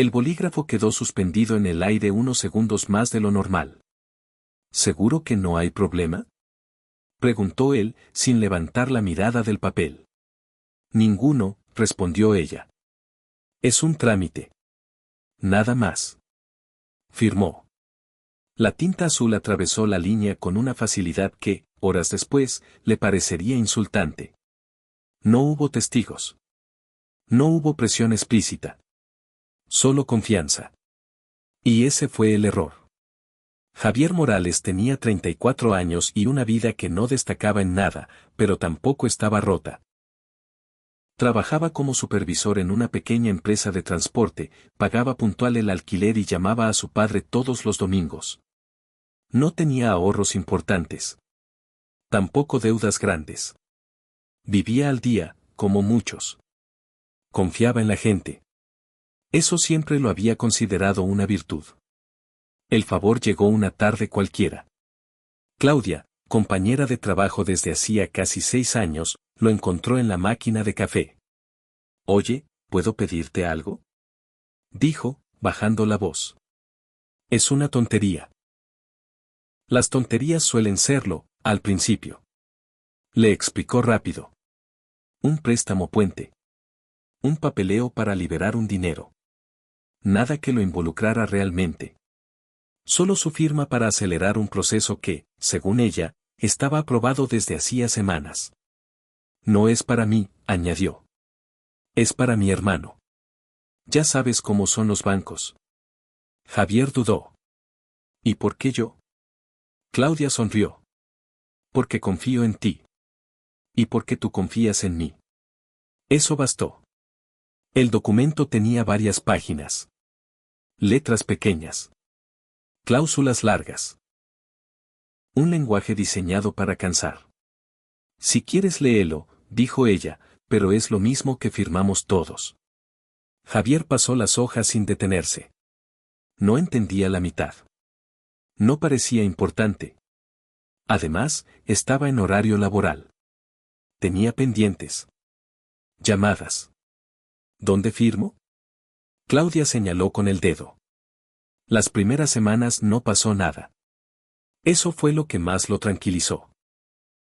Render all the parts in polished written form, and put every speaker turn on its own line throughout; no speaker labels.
El bolígrafo quedó suspendido en el aire unos segundos más de lo normal. ¿Seguro que no hay problema?, preguntó él, sin levantar la mirada del papel. Ninguno, respondió ella. Es un trámite. Nada más. Firmó. La tinta azul atravesó la línea con una facilidad que, horas después, le parecería insultante. No hubo testigos. No hubo presión explícita. Solo confianza. Y ese fue el error. Javier Morales tenía 34 años y una vida que no destacaba en nada, pero tampoco estaba rota. Trabajaba como supervisor en una pequeña empresa de transporte, pagaba puntual el alquiler y llamaba a su padre todos los domingos. No tenía ahorros importantes. Tampoco deudas grandes. Vivía al día, como muchos. Confiaba en la gente. Eso siempre lo había considerado una virtud. El favor llegó una tarde cualquiera. Claudia, compañera de trabajo desde hacía casi 6 años, lo encontró en la máquina de café. Oye, ¿puedo pedirte algo?, dijo, bajando la voz. Es una tontería. Las tonterías suelen serlo, al principio. Le explicó rápido. Un préstamo puente. Un papeleo para liberar un dinero. Nada que lo involucrara realmente. Solo su firma para acelerar un proceso que, según ella, estaba aprobado desde hacía semanas. No es para mí, añadió. Es para mi hermano. Ya sabes cómo son los bancos. Javier dudó. ¿Y por qué yo? Claudia sonrió. Porque confío en ti. Y porque tú confías en mí. Eso bastó. El documento tenía varias páginas. Letras pequeñas. Cláusulas largas. Un lenguaje diseñado para cansar. Si quieres léelo, dijo ella, pero es lo mismo que firmamos todos. Javier pasó las hojas sin detenerse. No entendía la mitad. No parecía importante. Además, estaba en horario laboral. Tenía pendientes. Llamadas. ¿Dónde firmo? Claudia señaló con el dedo. Las primeras semanas no pasó nada. Eso fue lo que más lo tranquilizó.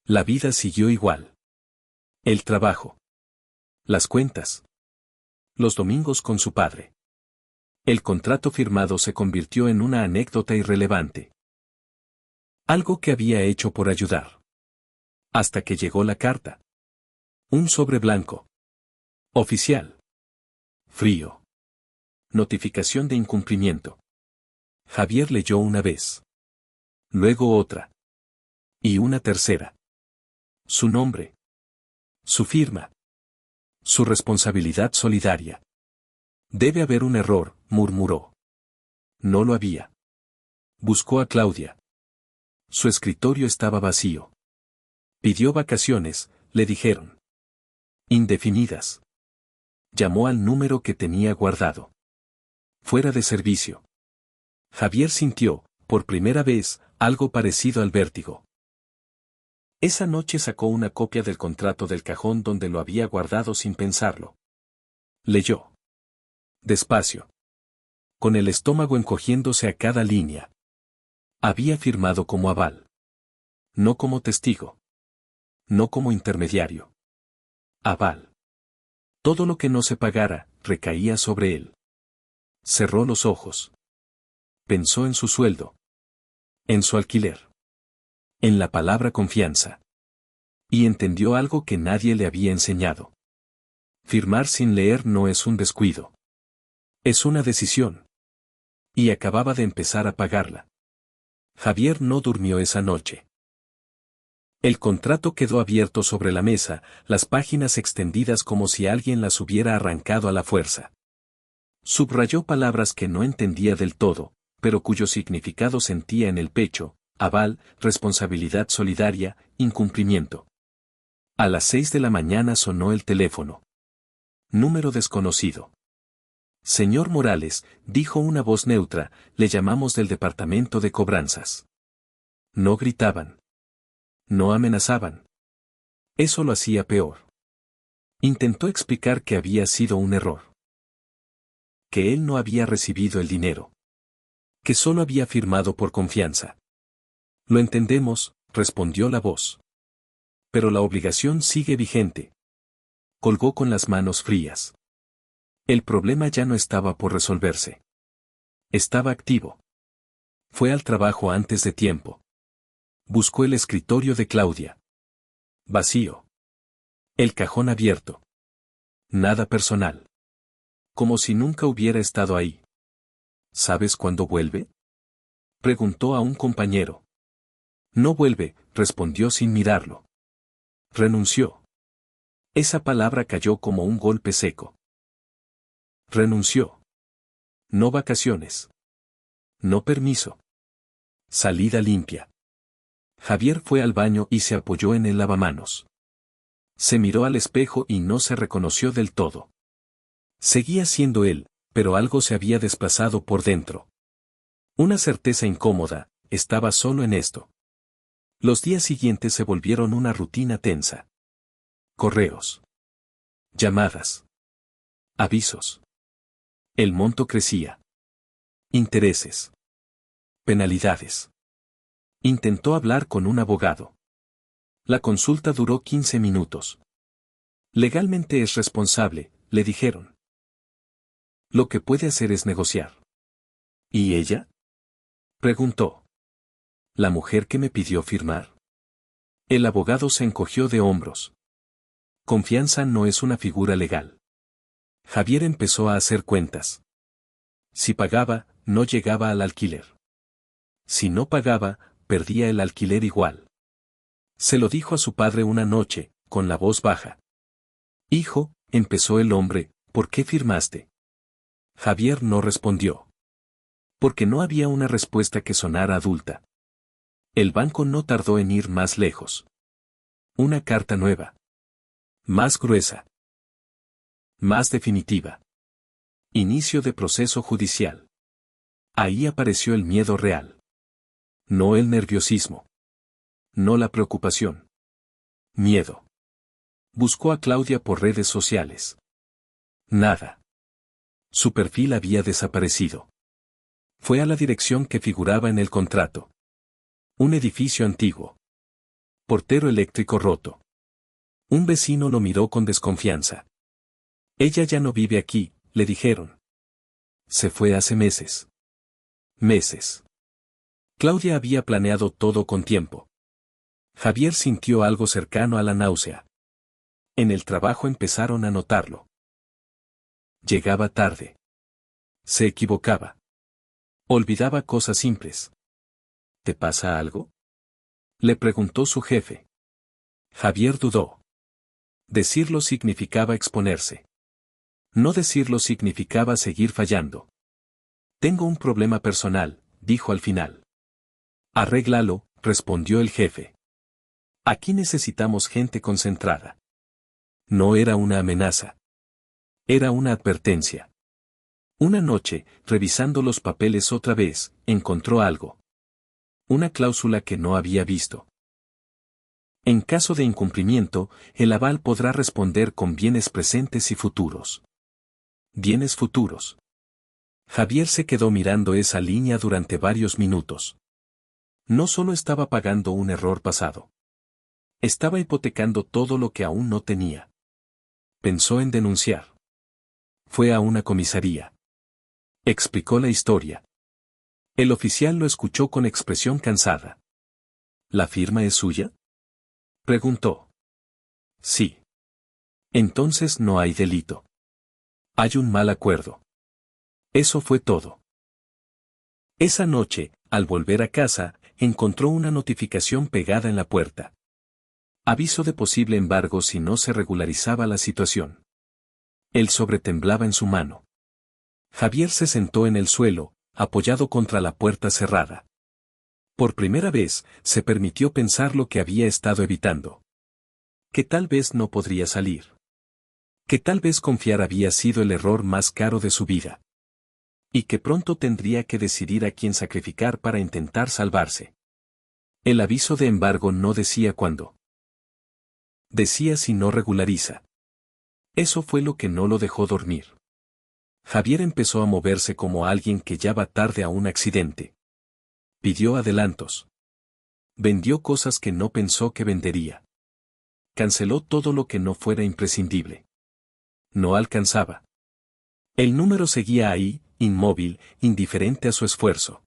La vida siguió igual. El trabajo. Las cuentas. Los domingos con su padre. El contrato firmado se convirtió en una anécdota irrelevante. Algo que había hecho por ayudar. Hasta que llegó la carta. Un sobre blanco. Oficial. Frío. Notificación de incumplimiento. Javier leyó una vez. Luego otra. Y una tercera. Su nombre. Su firma. Su responsabilidad solidaria. Debe haber un error, murmuró. No lo había. Buscó a Claudia. Su escritorio estaba vacío. Pidió vacaciones, le dijeron. Indefinidas. Llamó al número que tenía guardado. Fuera de servicio. Javier sintió, por primera vez, algo parecido al vértigo. Esa noche sacó una copia del contrato del cajón donde lo había guardado sin pensarlo. Leyó. Despacio. Con el estómago encogiéndose a cada línea. Había firmado como aval. No como testigo. No como intermediario. Aval. Todo lo que no se pagara, recaía sobre él. Cerró los ojos. Pensó en su sueldo. En su alquiler. En la palabra confianza. Y entendió algo que nadie le había enseñado. Firmar sin leer no es un descuido. Es una decisión. Y acababa de empezar a pagarla. Javier no durmió esa noche. El contrato quedó abierto sobre la mesa, las páginas extendidas como si alguien las hubiera arrancado a la fuerza. Subrayó palabras que no entendía del todo, pero cuyo significado sentía en el pecho: aval, responsabilidad solidaria, incumplimiento. A las 6 de la mañana sonó el teléfono. Número desconocido. Señor Morales, dijo una voz neutra, le llamamos del departamento de cobranzas. No gritaban. No amenazaban. Eso lo hacía peor. Intentó explicar que había sido un error. que él no había recibido el dinero. Que solo había firmado por confianza. Lo entendemos, respondió la voz. Pero la obligación sigue vigente. Colgó con las manos frías. El problema ya no estaba por resolverse. Estaba activo. Fue al trabajo antes de tiempo. Buscó el escritorio de Claudia. Vacío. El cajón abierto. Nada personal. Como si nunca hubiera estado ahí. ¿Sabes cuándo vuelve? Preguntó a un compañero. No vuelve, respondió sin mirarlo. Renunció. Esa palabra cayó como un golpe seco. Renunció. No vacaciones. No permiso. Salida limpia. Javier fue al baño y se apoyó en el lavamanos. Se miró al espejo y no se reconoció del todo. Seguía siendo él, pero algo se había desplazado por dentro. Una certeza incómoda, estaba solo en esto. Los días siguientes se volvieron una rutina tensa. Correos. Llamadas. Avisos. El monto crecía. Intereses. Penalidades. Intentó hablar con un abogado. La consulta duró 15 minutos. Legalmente es responsable, le dijeron. Lo que puede hacer es negociar. ¿Y ella? Preguntó. ¿La mujer que me pidió firmar? El abogado se encogió de hombros. Confianza no es una figura legal. Javier empezó a hacer cuentas. Si pagaba, no llegaba al alquiler. Si no pagaba, perdía el alquiler igual. Se lo dijo a su padre una noche, con la voz baja. Hijo, empezó el hombre, ¿por qué firmaste? Javier no respondió. Porque no había una respuesta que sonara adulta. El banco no tardó en ir más lejos. Una carta nueva. Más gruesa. Más definitiva. Inicio de proceso judicial. Ahí apareció el miedo real. No el nerviosismo. No la preocupación. Miedo. Buscó a Claudia por redes sociales. Nada. Su perfil había desaparecido. Fue a la dirección que figuraba en el contrato. Un edificio antiguo. Portero eléctrico roto. Un vecino lo miró con desconfianza. Ella ya no vive aquí, le dijeron. Se fue hace meses. Meses. Claudia había planeado todo con tiempo. Javier sintió algo cercano a la náusea. En el trabajo empezaron a notarlo. Llegaba tarde. Se equivocaba. Olvidaba cosas simples. ¿Te pasa algo? Le preguntó su jefe. Javier dudó. Decirlo significaba exponerse. No decirlo significaba seguir fallando. Tengo un problema personal, dijo al final. Arréglalo, respondió el jefe. Aquí necesitamos gente concentrada. No era una amenaza. Era una advertencia. Una noche, revisando los papeles otra vez, encontró algo. Una cláusula que no había visto. En caso de incumplimiento, el aval podrá responder con bienes presentes y futuros. Bienes futuros. Javier se quedó mirando esa línea durante varios minutos. No solo estaba pagando un error pasado. Estaba hipotecando todo lo que aún no tenía. Pensó en denunciar. Fue a una comisaría. Explicó la historia. El oficial lo escuchó con expresión cansada. ¿La firma es suya? Preguntó. Sí. Entonces no hay delito. Hay un mal acuerdo. Eso fue todo. Esa noche, al volver a casa, encontró una notificación pegada en la puerta. Aviso de posible embargo si no se regularizaba la situación. El sobre temblaba en su mano. Javier se sentó en el suelo, apoyado contra la puerta cerrada. Por primera vez, se permitió pensar lo que había estado evitando. Que tal vez no podría salir. Que tal vez confiar había sido el error más caro de su vida. Y que pronto tendría que decidir a quién sacrificar para intentar salvarse. El aviso de embargo no decía cuándo. Decía si no regulariza. Eso fue lo que no lo dejó dormir. Javier empezó a moverse como alguien que ya va tarde a un accidente. Pidió adelantos. Vendió cosas que no pensó que vendería. Canceló todo lo que no fuera imprescindible. No alcanzaba. El número seguía ahí, inmóvil, indiferente a su esfuerzo.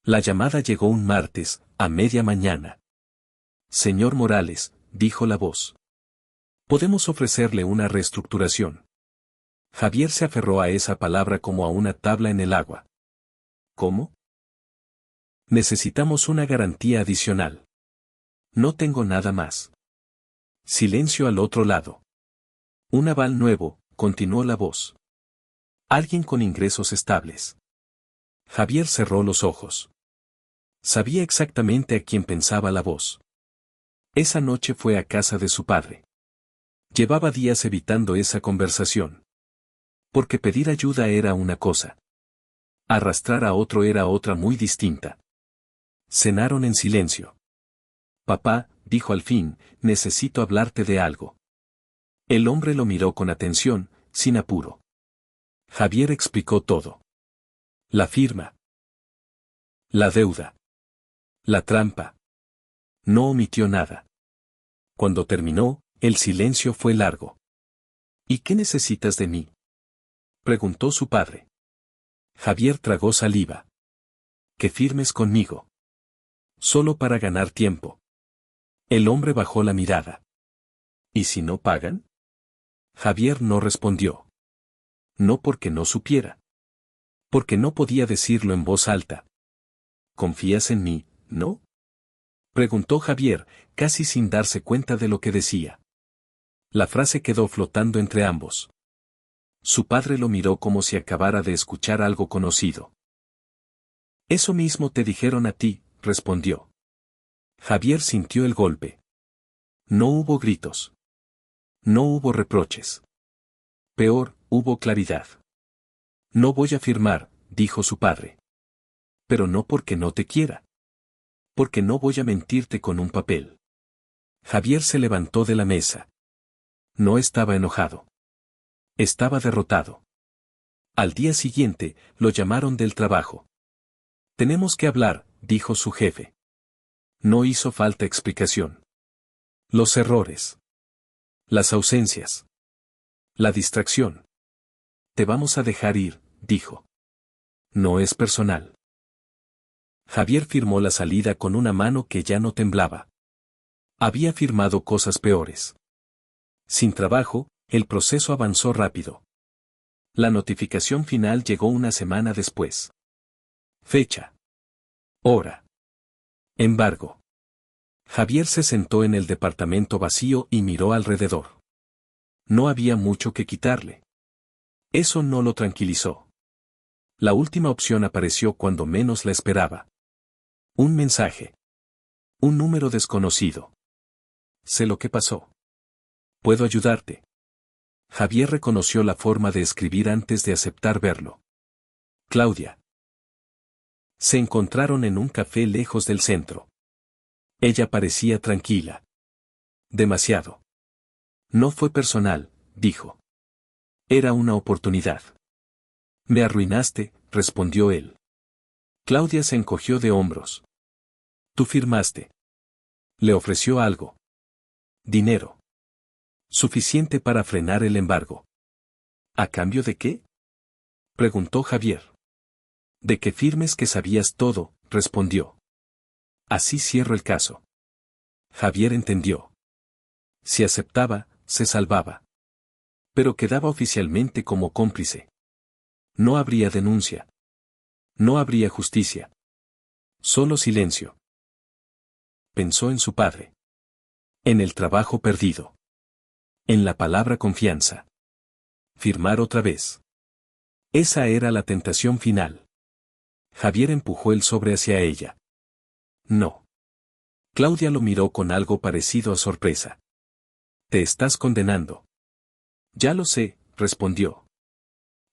La llamada llegó un martes, a media mañana. Señor Morales, dijo la voz. Podemos ofrecerle una reestructuración. Javier se aferró a esa palabra como a una tabla en el agua. ¿Cómo? Necesitamos una garantía adicional. No tengo nada más. Silencio al otro lado. Un aval nuevo, continuó la voz. Alguien con ingresos estables. Javier cerró los ojos. Sabía exactamente a quién pensaba la voz. Esa noche fue a casa de su padre. Llevaba días evitando esa conversación. Porque pedir ayuda era una cosa. Arrastrar a otro era otra muy distinta. Cenaron en silencio. Papá, dijo al fin, necesito hablarte de algo. El hombre lo miró con atención, sin apuro. Javier explicó todo. La firma. La deuda. La trampa. No omitió nada. Cuando terminó, el silencio fue largo. ¿Y qué necesitas de mí?, preguntó su padre. Javier tragó saliva. Que firmes conmigo. Solo para ganar tiempo. El hombre bajó la mirada. ¿Y si no pagan? Javier no respondió. No porque no supiera. Porque no podía decirlo en voz alta. ¿Confías en mí, no?, preguntó Javier, casi sin darse cuenta de lo que decía. La frase quedó flotando entre ambos. Su padre lo miró como si acabara de escuchar algo conocido. Eso mismo te dijeron a ti, respondió. Javier sintió el golpe. No hubo gritos. No hubo reproches. Peor, hubo claridad. No voy a firmar, dijo su padre. Pero no porque no te quiera. Porque no voy a mentirte con un papel. Javier se levantó de la mesa. No estaba enojado. Estaba derrotado. Al día siguiente, lo llamaron del trabajo. Tenemos que hablar, dijo su jefe. No hizo falta explicación. Los errores. Las ausencias. La distracción. Te vamos a dejar ir, dijo. No es personal. Javier firmó la salida con una mano que ya no temblaba. Había firmado cosas peores. Sin trabajo, el proceso avanzó rápido. La notificación final llegó una semana después. Fecha. Hora. Embargo. Javier se sentó en el departamento vacío y miró alrededor. No había mucho que quitarle. Eso no lo tranquilizó. La última opción apareció cuando menos la esperaba. Un mensaje. Un número desconocido. Sé lo que pasó. ¿Puedo ayudarte? Javier reconoció la forma de escribir antes de aceptar verlo. Claudia. Se encontraron en un café lejos del centro. Ella parecía tranquila. Demasiado. No fue personal, dijo. Era una oportunidad. Me arruinaste, respondió él. Claudia se encogió de hombros. Tú firmaste. Le ofreció algo. Dinero. Suficiente para frenar el embargo. ¿A cambio de qué?, preguntó Javier. De que firmes que sabías todo, respondió. Así cierro el caso. Javier entendió. Si aceptaba, se salvaba. Pero quedaba oficialmente como cómplice. No habría denuncia. No habría justicia. Solo silencio. Pensó en su padre. En el trabajo perdido. En la palabra confianza. Firmar otra vez. Esa era la tentación final. Javier empujó el sobre hacia ella. No. Claudia lo miró con algo parecido a sorpresa. Te estás condenando. Ya lo sé, respondió.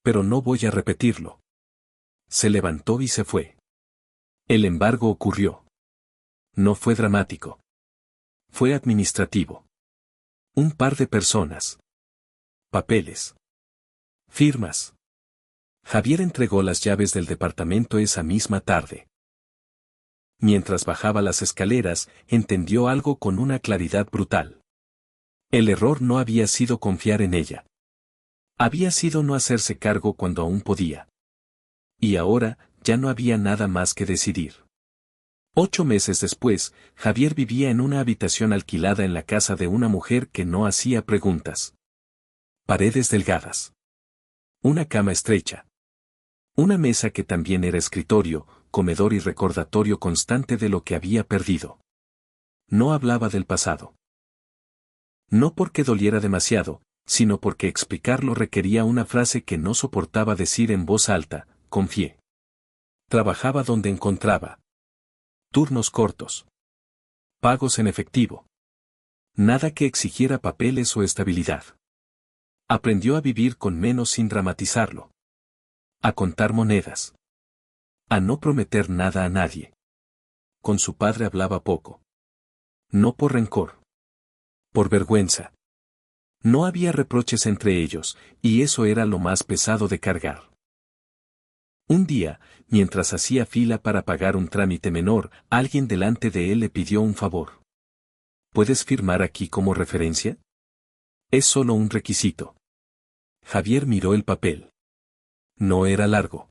Pero no voy a repetirlo. Se levantó y se fue. El embargo ocurrió. No fue dramático. Fue administrativo. Un par de personas. Papeles. Firmas. Javier entregó las llaves del departamento esa misma tarde. Mientras bajaba las escaleras, entendió algo con una claridad brutal. El error no había sido confiar en ella. Había sido no hacerse cargo cuando aún podía. Y ahora, ya no había nada más que decidir. 8 meses después, Javier vivía en una habitación alquilada en la casa de una mujer que no hacía preguntas. Paredes delgadas. Una cama estrecha. Una mesa que también era escritorio, comedor y recordatorio constante de lo que había perdido. No hablaba del pasado. No porque doliera demasiado, sino porque explicarlo requería una frase que no soportaba decir en voz alta: confié. Trabajaba donde encontraba. Turnos cortos. Pagos en efectivo. Nada que exigiera papeles o estabilidad. Aprendió a vivir con menos sin dramatizarlo. A contar monedas. A no prometer nada a nadie. Con su padre hablaba poco. No por rencor. Por vergüenza. No había reproches entre ellos, y eso era lo más pesado de cargar. Un día, mientras hacía fila para pagar un trámite menor, alguien delante de él le pidió un favor. ¿Puedes firmar aquí como referencia? Es solo un requisito. Javier miró el papel. No era largo.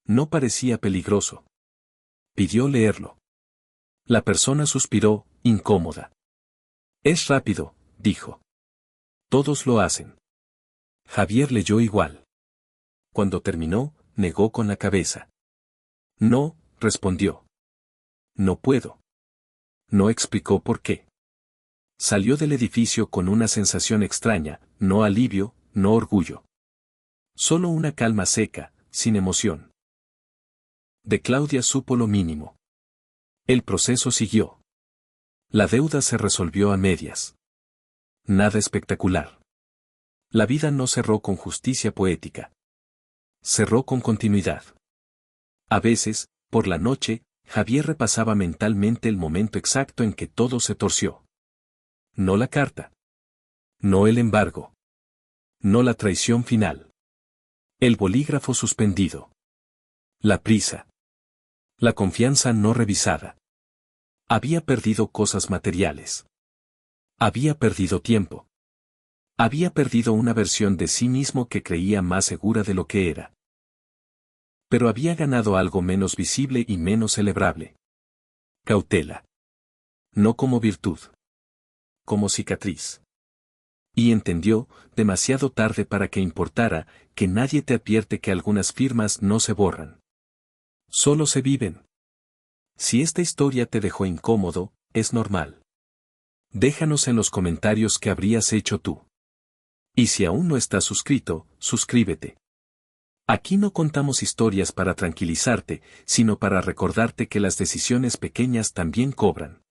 No parecía peligroso. Pidió leerlo. La persona suspiró, incómoda. Es rápido, dijo. Todos lo hacen. Javier leyó igual. Cuando terminó, negó con la cabeza. No, respondió. No puedo. No explicó por qué. Salió del edificio con una sensación extraña, no alivio, no orgullo. Solo una calma seca, sin emoción. De Claudia supo lo mínimo. El proceso siguió. La deuda se resolvió a medias. Nada espectacular. La vida no cerró con justicia poética. Cerró con continuidad. A veces, por la noche, Javier repasaba mentalmente el momento exacto en que todo se torció. No la carta. No el embargo. No la traición final. El bolígrafo suspendido. La prisa. La confianza no revisada. Había perdido cosas materiales. Había perdido tiempo. Había perdido una versión de sí mismo que creía más segura de lo que era. Pero había ganado algo menos visible y menos celebrable. Cautela. No como virtud. Como cicatriz. Y entendió, demasiado tarde para que importara, que nadie te advierte que algunas firmas no se borran. Solo se viven. Si esta historia te dejó incómodo, es normal. Déjanos en los comentarios qué habrías hecho tú. Y si aún no estás suscrito, suscríbete. Aquí no contamos historias para tranquilizarte, sino para recordarte que las decisiones pequeñas también cobran.